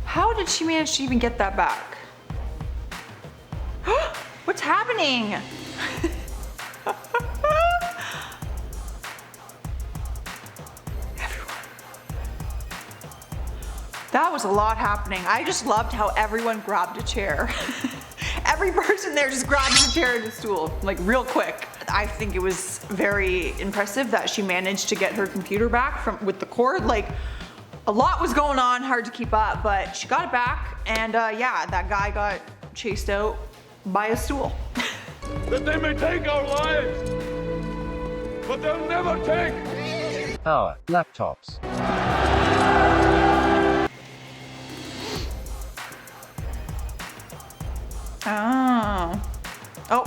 how did she manage to even get that back? What's happening? That was a lot happening. I just loved how everyone grabbed a chair. Every person there just grabbed a chair and a stool, like real quick. I think it was very impressive that she managed to get her computer back with the cord. Like, a lot was going on, hard to keep up, but she got it back, and yeah, that guy got chased out by a stool. That they may take our lives, but they'll never take our laptops. Oh. Oh.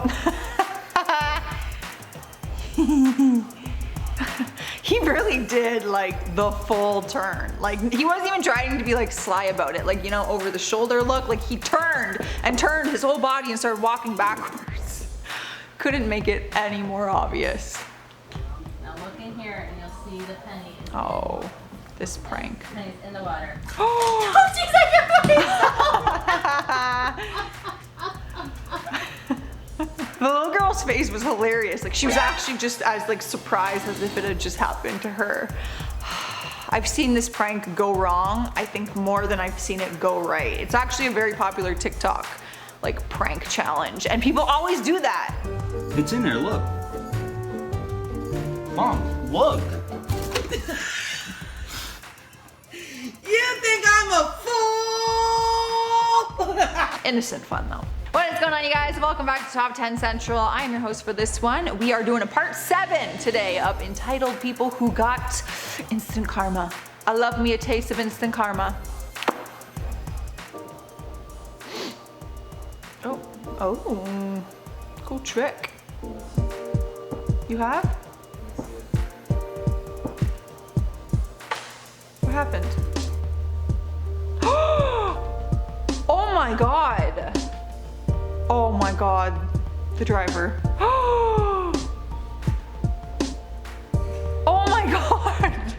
He really did like the full turn. Like, he wasn't even trying to be like sly about it. Like, you know, over the shoulder look. Like, he turned and turned his whole body and started walking backwards. Couldn't make it any more obvious. Now look in here and you'll see the pennies. Oh, this prank. Pennies in the water. Oh, Don't you say your face! The little girl's face was hilarious. Like, she was actually just as like surprised as if it had just happened to her. I've seen this prank go wrong, I think, more than I've seen it go right. It's actually a very popular TikTok like prank challenge, and people always do that. It's in there, look. Mom, look. You think I'm a fool? Innocent fun though. What is going on, you guys? Welcome back to Top 10 Central. I am your host for this one. We are doing a part 7 today of entitled people who got instant karma. I love me a taste of instant karma. Oh, cool trick. You have? What happened? Oh my God. Oh my God, the driver. Oh my God.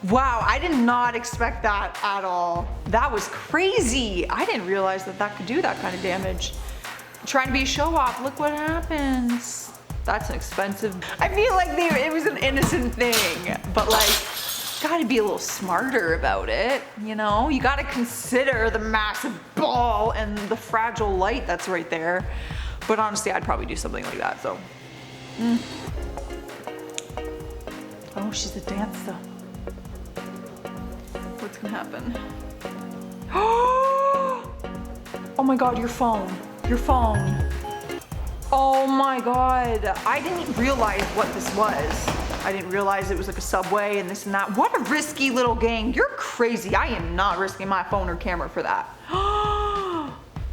Wow, I did not expect that at all. That was crazy. I didn't realize that that could do that kind of damage. Trying to be a show off, look what happens. That's expensive. I feel like it was an innocent thing, but like, gotta be a little smarter about it, you know? You gotta consider the massive ball and the fragile light that's right there. But honestly, I'd probably do something like that, so. Oh, she's a dancer. What's gonna happen? Oh my God, your phone. Your phone. Oh my God. I didn't realize what this was. I didn't realize it was like a subway and this and that. What a risky little gang. You're crazy. I am not risking my phone or camera for that.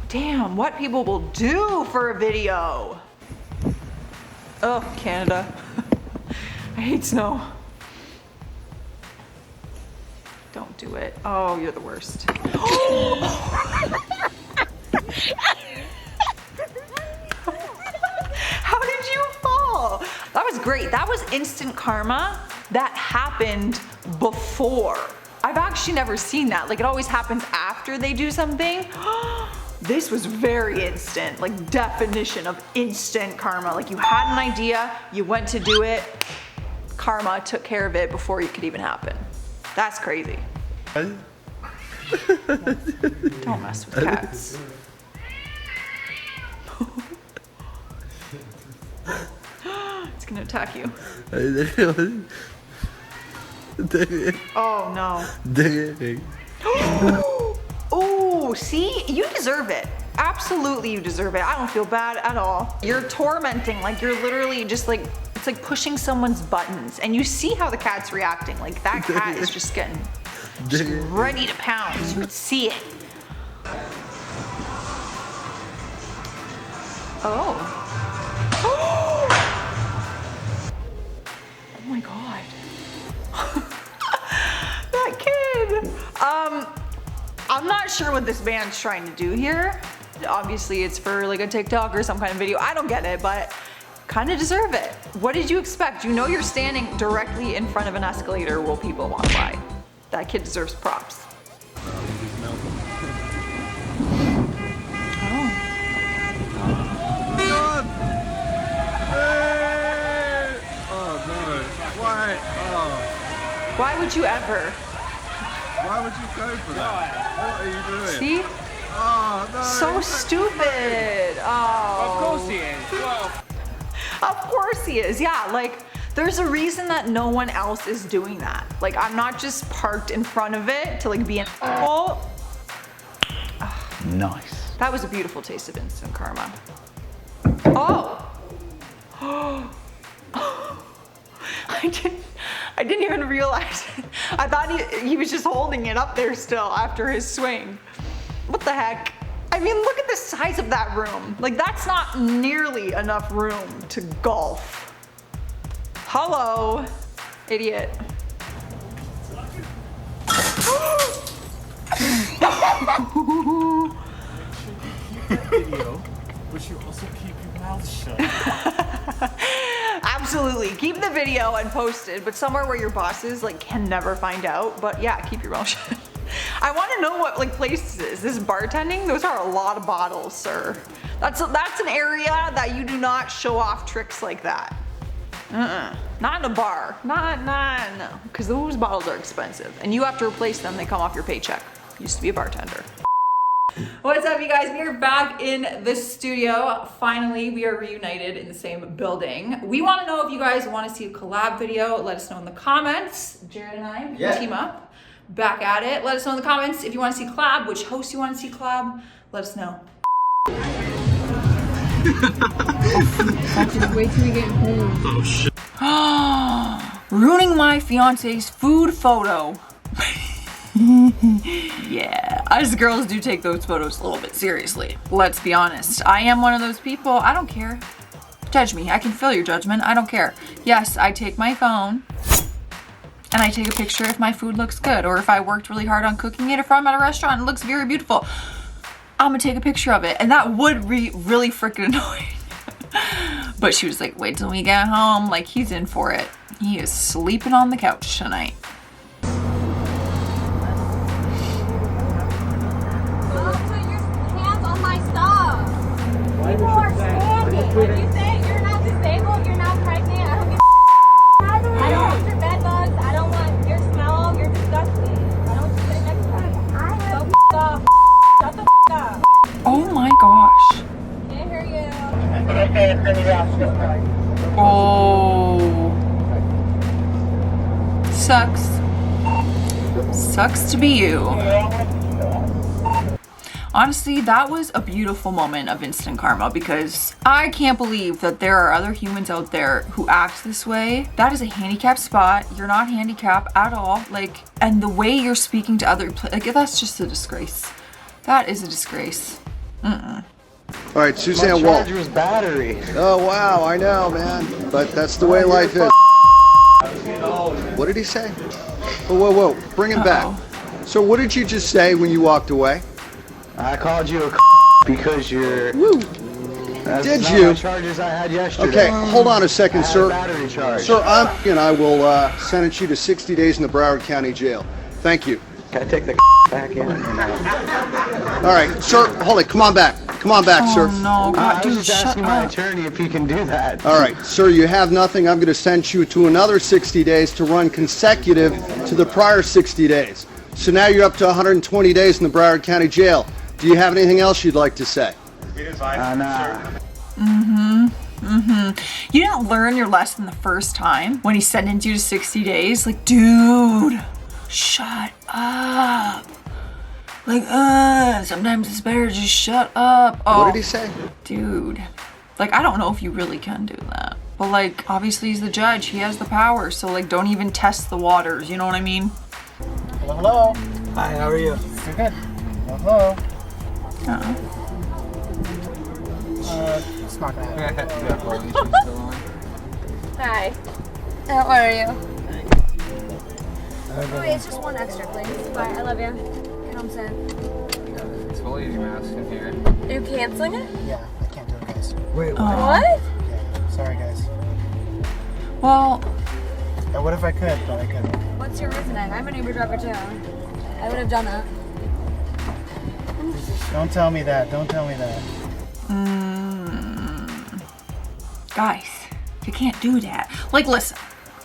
Damn, what people will do for a video. Oh, Canada. I hate snow. Don't do it. Oh, you're the worst. How did you fall? That was great. That was instant karma that happened before. I've actually never seen that. Like, it always happens after they do something. This was very instant, like definition of instant karma. Like, you had an idea, you went to do it, karma took care of it before it could even happen. That's crazy. Don't mess with cats. It's gonna attack you. Oh no. Oh, see? You deserve it. Absolutely you deserve it. I don't feel bad at all. You're tormenting, like you're literally just like, it's like pushing someone's buttons. And you see how the cat's reacting. Like, that cat is just getting ready to pounce. You could see it. Oh. Oh my God. That kid. I'm not sure what this man's trying to do here. Obviously it's for like a TikTok or some kind of video. I don't get it, but kind of deserve it. What did you expect? You know you're standing directly in front of an escalator while people walk by. That kid deserves props. Why would you ever? Why would you go for that? What are you doing? See? Oh, no. So stupid. Oh. Of course he is. Well, Of course he is. Yeah, like there's a reason that no one else is doing that. Like I'm not just parked in front of it to like be an asshole. Nice. That was a beautiful taste of instant karma. Oh. I didn't even realize. I thought he was just holding it up there still after his swing. What the heck? I mean, look at the size of that room. Like that's not nearly enough room to golf. Hello, idiot. Video, but you also keep your mouth shut. Absolutely, keep the video and post it, but somewhere where your bosses like can never find out. But yeah, keep your mouth shut. I want to know what like place this is. This is bartending? Those are a lot of bottles, sir. That's an area that you do not show off tricks like that. Not in a bar. No, because those bottles are expensive, and you have to replace them. They come off your paycheck. Used to be a bartender. What's up, you guys? We are back in the studio. Finally, we are reunited in the same building. We want to know if you guys want to see a collab video. Let us know in the comments. Jared and I can team up. Back at it. Let us know in the comments if you want to see collab, which host you want to see collab. Let us know. Wait till we get home. Oh shit. Ruining my fiance's food photo. Yeah, us girls do take those photos a little bit seriously. Let's be honest. I am one of those people. I don't care. Judge me. I can feel your judgment. I don't care. Yes, I take my phone and I take a picture if my food looks good, or if I worked really hard on cooking it, if I'm at a restaurant and it looks very beautiful, I'm gonna take a picture of it. And that would be really freaking annoying. But she was like, wait till we get home. Like, he's in for it. He is sleeping on the couch tonight. People are standing. If you say you're not disabled, you're not pregnant, I don't give a I don't want your bed bugs. I don't want your smell. You're disgusting. I don't want you to sit next to me. So up. Shut the up. Oh my gosh. Can't hear you. Oh. Sucks. Sucks to be you. Honestly, that was a beautiful moment of instant karma, because I can't believe that there are other humans out there who act this way. That is a handicapped spot. You're not handicapped at all. Like, and the way you're speaking to other, like, that's just a disgrace. That is a disgrace. All right, Suzanne Walt. Charger's battery. Oh, wow, I know, man. But that's the way life is. What did he say? Whoa. Bring him back. So what did you just say when you walked away? I called you a because you're. Woo. That's Did not you? My chargers I had yesterday. Okay, hold on a second, sir. Battery charge. Sir, I will sentence you to 60 days in the Broward County Jail. Thank you. Can I take the back in? All right, sir, hold it. Come on back. Come on back, sir. Oh no, God, I was dude, just shut asking my up. attorney if he can do that. All right, sir, you have nothing. I'm going to sentence you to another 60 days to run consecutive to the prior 60 days. So now you're up to 120 days in the Broward County Jail. Do you have anything else you'd like to say? Nah. You didn't learn your lesson the first time when he sentenced you to 60 days. Like, dude, shut up. Like, sometimes it's better to just shut up. Oh, What did he say? dude. Like, I don't know if you really can do that. But, like, obviously he's the judge. He has the power. So, like, don't even test the waters. You know what I mean? Hello. Hi, how are you? You're good. Hello. Smart guy. Hi. How are you? Oh, wait, it's just one extra, please. Bye. I love you. Get home soon. it's fully mask in here. Are you canceling it? Yeah, I can't do it, guys. What? Yeah, sorry, guys. Well, What if I could, but I couldn't? What's your reasoning? I'm an Uber driver too. I would have done that. Don't tell me that. Don't tell me that. guys, you can't do that. Like, listen,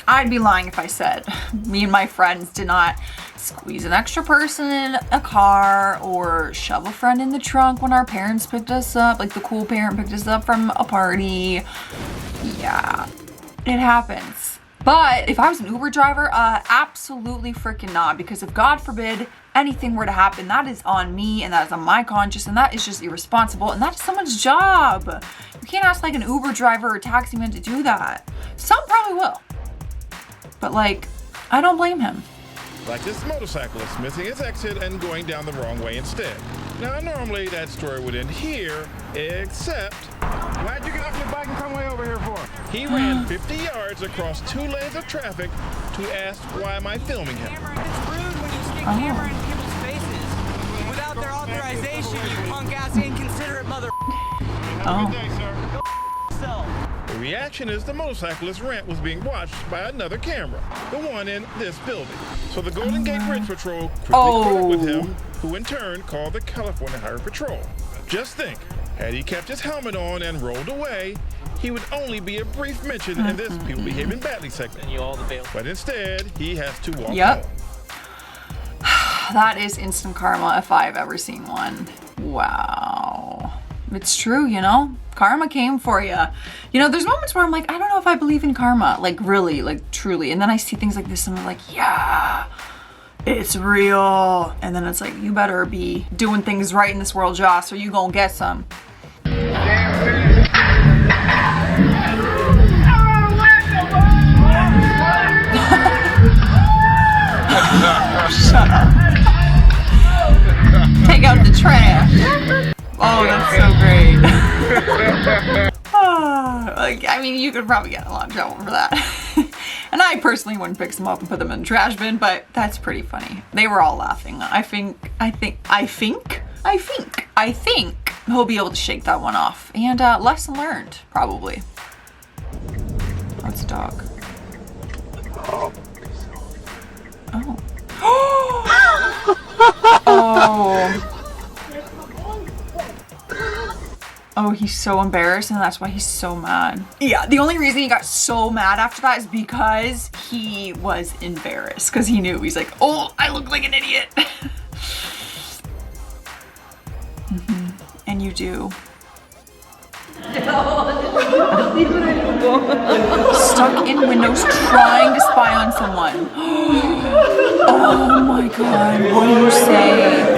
I'd be lying if I said me and my friends did not squeeze an extra person in a car or shove a friend in the trunk when our parents picked us up, like the cool parent picked us up from a party. Yeah, it happens. But if I was an Uber driver, absolutely freaking not, because if God forbid anything were to happen, that is on me and that is on my conscience, and that is just irresponsible, and that's someone's job. You can't ask like an Uber driver or taxi man to do that. Some probably will, but like, I don't blame him. Like this motorcyclist missing his exit and going down the wrong way instead. Now, normally that story would end here, except... Why'd you get off your bike and come way over here for? He ran 50 yards across 2 lanes of traffic to ask, why am I filming him? It's rude when you stick camera in people's faces. Without their authorization, you punk-ass inconsiderate mother... Have a good day, sir. The reaction is the motorcyclist's rant was being watched by another camera, the one in this building. So the Golden Gate Bridge Patrol quickly caught up with him, who in turn called the California Highway Patrol. Just think, had he kept his helmet on and rolled away, he would only be a brief mention in this people behaving badly segment. But instead, he has to walk home. That is instant karma if I've ever seen one. Wow. It's true, you know? Karma came for you. You know, there's moments where I'm like, I don't know if I believe in karma, like really, like truly. And then I see things like this and I'm like, yeah, it's real. And then it's like, you better be doing things right in this world, Joss, or you gonna get some. Shut up. Take out the trash. Oh, that's so great. Like, I mean, you could probably get in a lot of trouble for that. And I personally wouldn't pick them up and put them in the trash bin, but that's pretty funny. They were all laughing. I think he'll be able to shake that one off. And lesson learned, probably. That's a dog. Oh. Oh. Oh, he's so embarrassed and that's why he's so mad. Yeah, the only reason he got so mad after that is because he was embarrassed. Because he knew, he's like, oh, I look like an idiot. And you do. Stuck in windows trying to spy on someone. Oh my God, what do you say?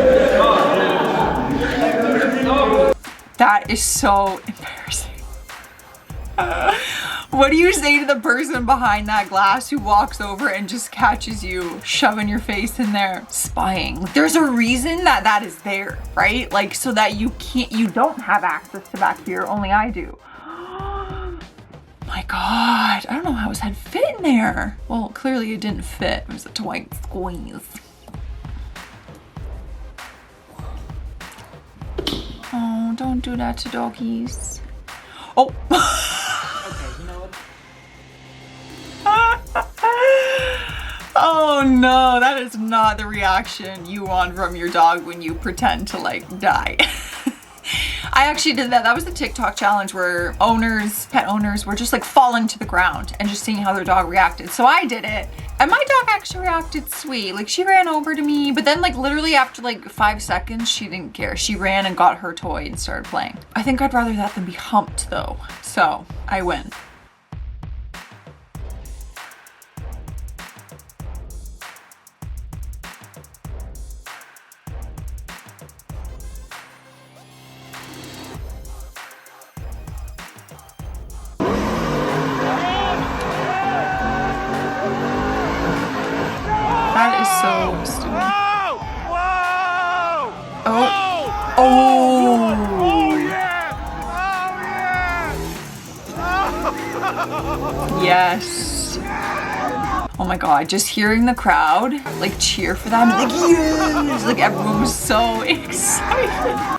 That is so embarrassing. What do you say to the person behind that glass who walks over and just catches you shoving your face in there spying? Like, there's a reason that that is there, right? Like, so that you don't have access to back here, only I do. My God, I don't know how his head fit in there. Well, clearly it didn't fit. It was a tight squeeze. Oh, don't do that to doggies. Oh. Okay, you know what? Oh no, that is not the reaction you want from your dog when you pretend to like die. I actually did that. That was the TikTok challenge where pet owners were just like falling to the ground and just seeing how their dog reacted. So I did it and my dog actually reacted sweet. Like she ran over to me, but then like literally after like 5 seconds, she didn't care. She ran and got her toy and started playing. I think I'd rather that than be humped though. So I win. That is so stupid. Whoa! Whoa! Oh. Oh! Oh. Oh yeah! Oh yeah! Yes. Oh my God, just hearing the crowd like cheer for them, like yes! Like everyone was so excited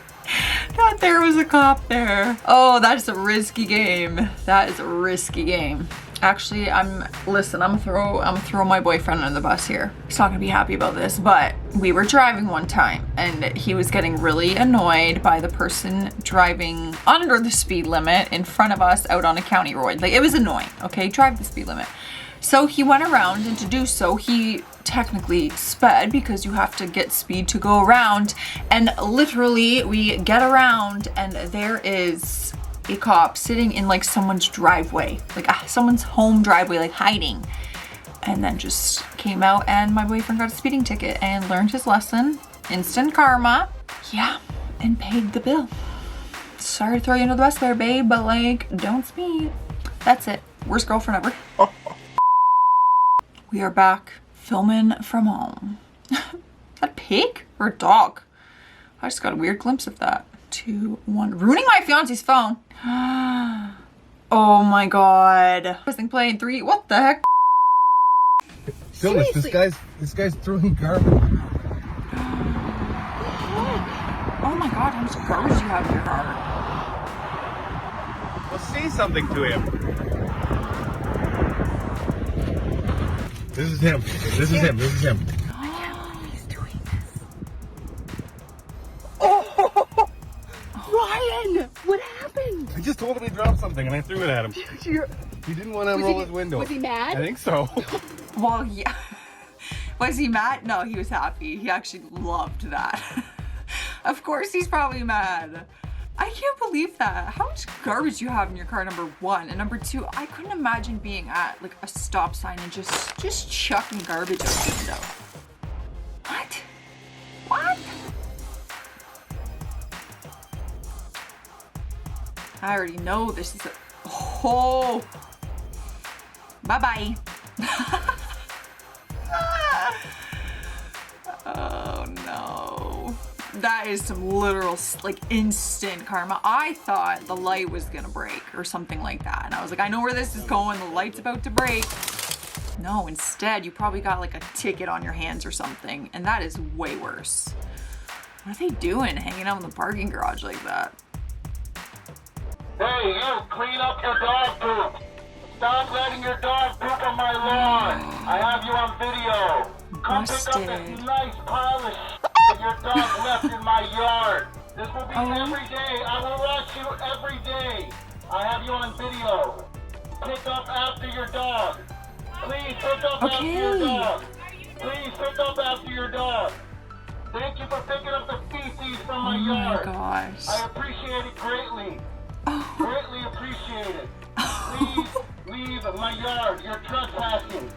that there was a cop there. Oh, that's a risky game. That is a risky game. Actually, I'm gonna throw my boyfriend under the bus here. He's not gonna be happy about this, but we were driving one time and he was getting really annoyed by the person driving under the speed limit in front of us out on a county road. Like, it was annoying, okay? Drive the speed limit. So he went around, and to do so, he technically sped because you have to get speed to go around. And literally, we get around and there is a cop sitting in like someone's driveway, like someone's home driveway, like hiding. And then just came out and my boyfriend got a speeding ticket and learned his lesson. Instant karma. Yeah, and paid the bill. Sorry to throw you under the bus there, babe, but like, don't speed. That's it. Worst girlfriend ever. We are back filming from home. Is that a pig or a dog? I just got a weird glimpse of that. 2, 1. Ruining my fiance's phone. Oh my god. This thing playing 3. What the heck? Phyllis, this guy's throwing garbage. Oh my god, how much garbage do you have in your car? Well, say something to him. This is him. This is him. This is him. He's doing this. Oh, Ryan, what happened? I just told him he dropped something and I threw it at him. He didn't want to roll his window. Was he mad? I think so. Well, yeah. Was he mad? No, he was happy. He actually loved that. Of course he's probably mad. I can't believe that. How much garbage you have in your car, number 1. And number 2, I couldn't imagine being at like a stop sign and just chucking garbage out the window. What? What? I already know this is a... Oh. Bye-bye. Oh no. That is some literal, like, instant karma. I thought the light was gonna break or something like that. And I was like, I know where this is going. The light's about to break. No, instead, you probably got like a ticket on your hands or something. And that is way worse. What are they doing hanging out in the parking garage like that? Hey, you, clean up your dog poop. Stop letting your dog poop on my lawn. I have you on video. Come pick up this nice pile of shit that your dog left in my yard. This will be every day. I will watch you every day. I have you on video. Pick up after your dog. Please pick up after your dog. Please pick up after your dog. Thank you for picking up the feces from my yard. Oh my gosh. I appreciate it greatly. Greatly appreciate it. Please leave my yard. You're trespassing.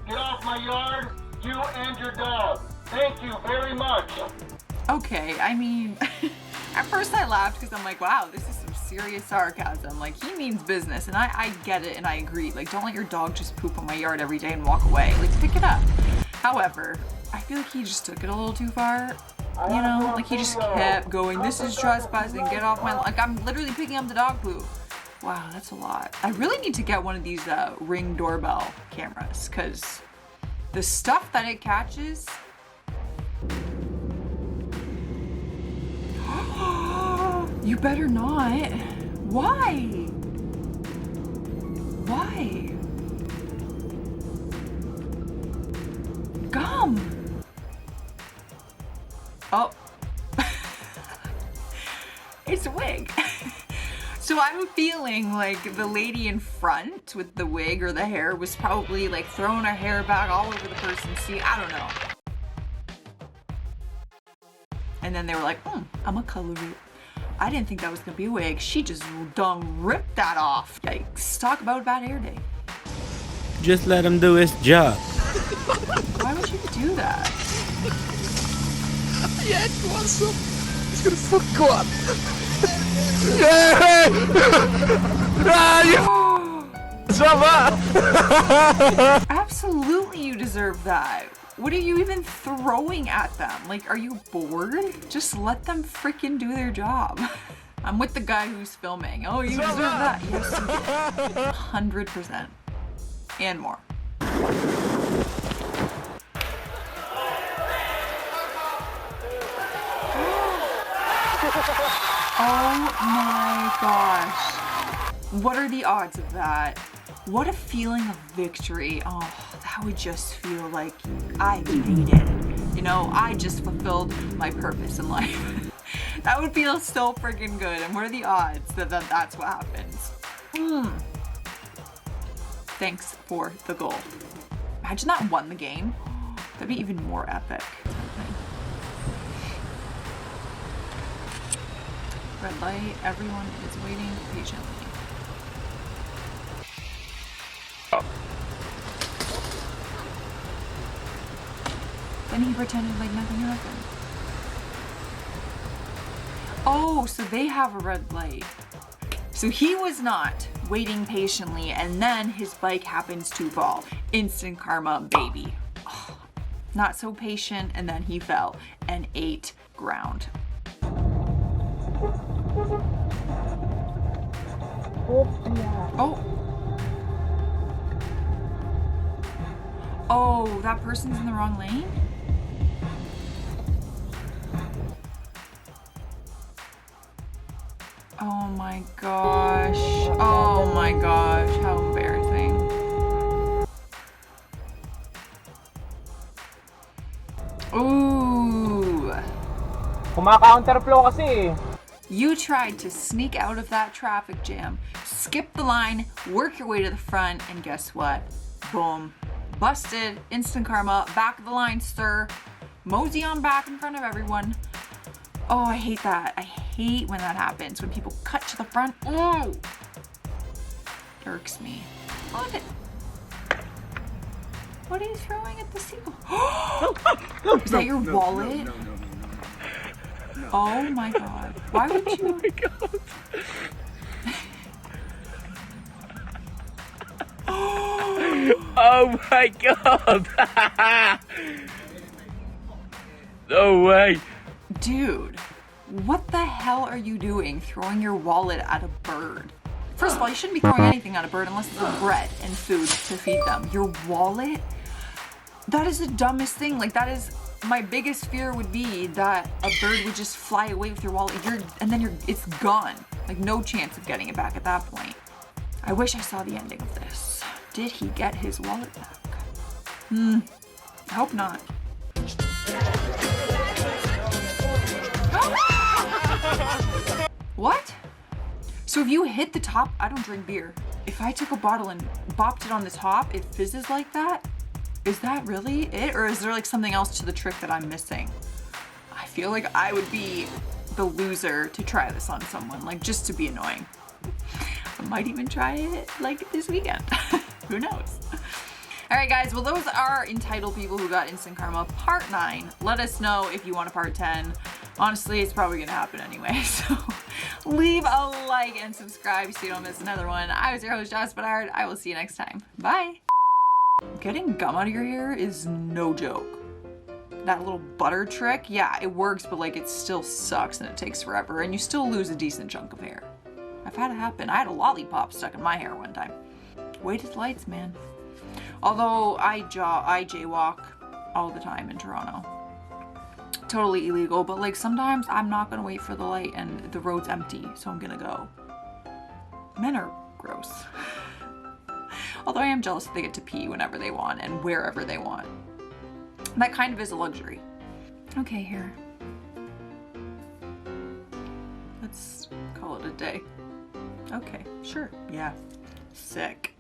Get off my yard, you and your dog. Thank you very much. Okay, I mean, at first I laughed because I'm like, wow, this is some serious sarcasm. Like, he means business, and I get it and I agree. Like, don't let your dog just poop on my yard every day and walk away. Like, pick it up. However, I feel like he just took it a little too far. You know, like he just kept going, this is trespassing, get off my, like I'm literally picking up the dog poo. Wow, that's a lot. I really need to get one of these Ring doorbell cameras because the stuff that it catches. You better not. Why? Why? Gum. Oh. It's a wig. So I'm feeling like the lady in front with the wig or the hair was probably like throwing her hair back all over the person's seat. I don't know. And then they were like, I'm a color it. I didn't think that was gonna be a wig. She just done ripped that off. Yikes. Talk about a bad hair day. Just let him do his job. Why would you do that? Yeah, you want some? He's gonna fuck you up. Absolutely, you deserve that. What are you even throwing at them? Like, are you bored? Just let them freaking do their job. I'm with the guy who's filming. Oh, you deserve that. Yes, you do. 100%. And more. Oh my gosh. What are the odds of that? What a feeling of victory. Oh, that would just feel like I made it. You know, I just fulfilled my purpose in life. That would feel so freaking good. And what are the odds that that's what happens? Thanks for the goal. Imagine that won the game. That'd be even more epic. Red light, everyone is waiting patiently. Then he pretended like nothing happened. Oh, so they have a red light. So he was not waiting patiently, and then his bike happens to fall. Instant karma, baby. Oh, not so patient, and then he fell and ate ground. Oh. Oh, that person's in the wrong lane? Oh my gosh. Oh my gosh, how embarrassing. Ooh. Kumaka-counterflow kasi. You tried to sneak out of that traffic jam, skip the line, work your way to the front, and guess what? Boom. Busted. Instant karma. Back of the line, sir. Mosey on back in front of everyone. Oh, I hate that. I hate when that happens, when people cut to the front. Oh! Irks me. Look at... What are you throwing at the seagull? Is that your wallet? No. Oh my god. Why would you? Oh my god. Oh my god. No way. Dude, what the hell are you doing throwing your wallet at a bird? First of all, you shouldn't be throwing anything at a bird unless it's bread and food to feed them. Your wallet? That is the dumbest thing. Like, that is... My biggest fear would be that a bird would just fly away with your wallet, it's gone. Like, no chance of getting it back at that point. I wish I saw the ending of this. Did he get his wallet back? I hope not. What? So if you hit the top, I don't drink beer. If I took a bottle and bopped it on the top, it fizzes like that? Is that really it? Or is there like something else to the trick that I'm missing? I feel like I would be the loser to try this on someone, like just to be annoying. I might even try it like this weekend. Who knows? All right, guys, well, those are entitled people who got instant karma part 9. Let us know if you want a part 10. Honestly, it's probably gonna happen anyway, so leave a like and subscribe so you don't miss another one. I was your host, Joss Bedard. I will see you next time. Bye. Getting gum out of your ear is no joke. That little butter trick, yeah, it works, but like it still sucks and it takes forever and you still lose a decent chunk of hair. I've had it happen. I had a lollipop stuck in my hair one time. Wait at the lights, man. Although I jaywalk all the time in Toronto. Totally illegal, but like sometimes I'm not gonna wait for the light and the road's empty, so I'm gonna go. Men are gross. Although I am jealous that they get to pee whenever they want and wherever they want. That kind of is a luxury. Okay, here. Let's call it a day. Okay, sure. Yeah. Sick.